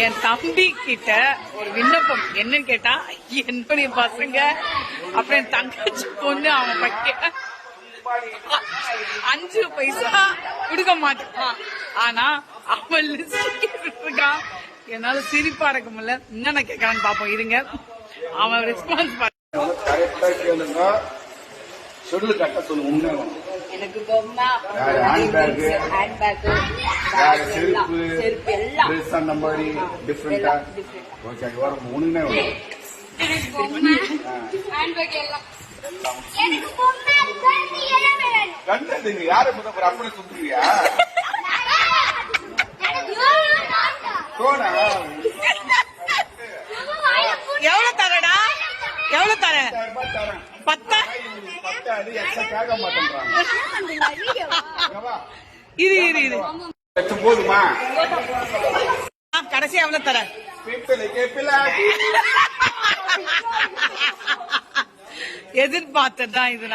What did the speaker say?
என் தம்பி கிட்ட ஒரு விண்ணப்பம் என்னன்னு கேட்டா, என்னுடைய பசங்க அப்புறம் என் தங்கச்சி பொண்ணு அவன் பையன் 5 பைசா கொடுக்க மாட்டான். ஆனா அவன் லிஸ்ட் இருக்கான். என்னால சிரிப்பா இருக்க முடியல. என்னென்ன கேட்கறான்னு பாப்போம் இருங்க. அவன் ரெஸ்பான்ஸ் சொல்லு கட்ட சொல்லு. உண்மை எனக்கு பொம்மை, செருப்பு ட்ரெஸ் அந்த மாதிரி டிஃப்ரெண்டா ஓகே வரும். உண்மை கண்டதுங்க யாரு முதல் அப்படி சுத்துறியா போனா எவ்வளவு தரடா? எவ்வளவு தர? 10 இரு போதுமா? கடைசி எவ்வளவு தர? எதிர்பார்த்ததான் இது.